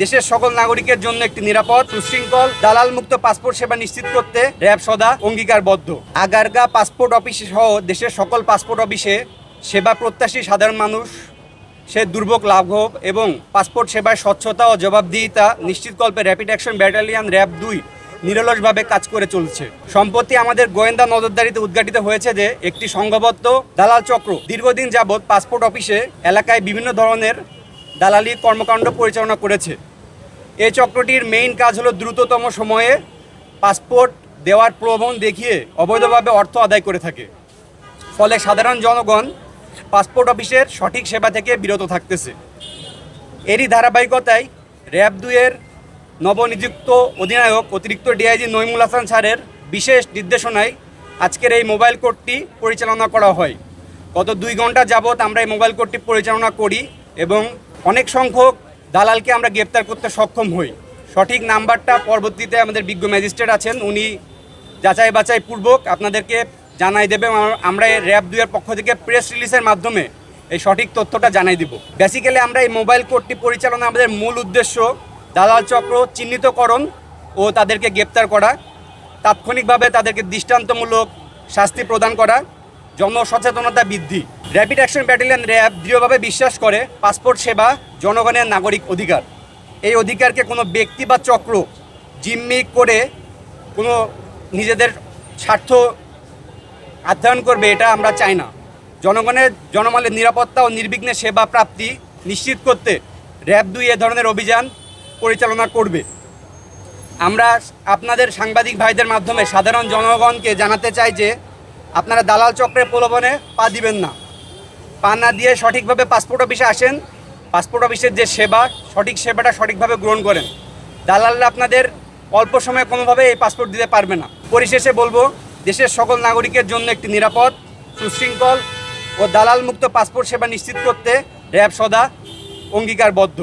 দেশের সকল নাগরিকের জন্য একটি নিরাপদ, সুশৃঙ্খল, দালাল মুক্ত পাসপোর্ট সেবা নিশ্চিত করতে র্যাব সদা অঙ্গীকারবদ্ধ। আগারগা পাসপোর্ট অফিস সহ দেশের সকল পাসপোর্ট অফিসে সেবা প্রত্যাশী সাধারণ মানুষ সে দুর্ভোগ লাঘব এবং পাসপোর্ট সেবার স্বচ্ছতা ও জবাবদিহিতা নিশ্চিতকল্পে র্যাপিড অ্যাকশন ব্যাটালিয়ন র্যাব 2 নিরলসভাবে কাজ করে চলছে। সম্প্রতি আমাদের গোয়েন্দা নজরদারিতে উদ্ঘাটিত হয়েছে যে একটি সংঘবদ্ধ দালাল চক্র দীর্ঘদিন যাবৎ পাসপোর্ট অফিসে এলাকায় বিভিন্ন ধরনের দালালি কর্মকাণ্ড পরিচালনা করেছে। এই চক্রটির মেইন কাজ হলো দ্রুততম সময়ে পাসপোর্ট দেওয়ার প্রলোভন দেখিয়ে অবৈধভাবে অর্থ আদায় করে থাকে। ফলে সাধারণ জনগণ পাসপোর্ট অফিসের সঠিক সেবা থেকে বিরত থাকতেছে। এরই ধারাবাহিকতায় র্যাব 2-এর নবনিযুক্ত অধিনায়ক অতিরিক্ত ডিআইজি নইমুল হাসান স্যারের বিশেষ নির্দেশনায় আজকের এই মোবাইল কোর্টটি পরিচালনা করা হয়। গত 2 ঘন্টা যাবৎ আমরা এই মোবাইল কোর্টটি পরিচালনা করি এবং অনেক সংখ্যক দালালকে আমরা গ্রেপ্তার করতে সক্ষম হই। সঠিক নাম্বারটা পরবর্তীতে আমাদের বিজ্ঞ ম্যাজিস্ট্রেট আছেন, উনি যাচাই বাছাই পূর্বক আপনাদেরকে জানাই দেবে। আমরা এই র্যাব 2-এর পক্ষ থেকে প্রেস রিলিজের মাধ্যমে এই সঠিক তথ্যটা জানাই দিব। বেসিক্যালি আমরা এই মোবাইল কোর্টটি পরিচালনা আমাদের মূল উদ্দেশ্য দালাল চক্র চিহ্নিতকরণ ও তাদেরকে গ্রেপ্তার করা, তাৎক্ষণিকভাবে তাদেরকে দৃষ্টান্তমূলক শাস্তি প্রদান করা, জনসচেতনতা বৃদ্ধি। র্যাপিড অ্যাকশন ব্যাটালিয়ন র্যাব দৃঢ়ভাবে বিশ্বাস করে পাসপোর্ট সেবা জনগণের নাগরিক অধিকার। এই অধিকারকে কোনো ব্যক্তি বা চক্র জিম্মি করে কোনো নিজেদের স্বার্থ অধ্যয়ন করবে, এটা আমরা চাই না। জনমালের নিরাপত্তা ও নির্বিঘ্নে সেবা প্রাপ্তি নিশ্চিত করতে র্যাব 2 এ ধরনের অভিযান পরিচালনা করবে। আমরা আপনাদের সাংবাদিক ভাইদের মাধ্যমে সাধারণ জনগণকে জানাতে চাই যে আপনারা দালাল চক্রের প্রলোভনে পা দিবেন না। পা না দিয়ে সঠিকভাবে পাসপোর্ট অফিসে আসেন, পাসপোর্ট অফিসের যে সেবা সঠিক সেবাটা সঠিকভাবে গ্রহণ করেন। দালালরা আপনাদের অল্প সময়ে কোনোভাবে এই পাসপোর্ট দিতে পারবে না। পরিশেষে বলবো, দেশের সকল নাগরিকের জন্য একটি নিরাপদ, সুশৃঙ্খল ও দালাল মুক্ত পাসপোর্ট সেবা নিশ্চিত করতে র্যাব সদা অঙ্গীকারবদ্ধ।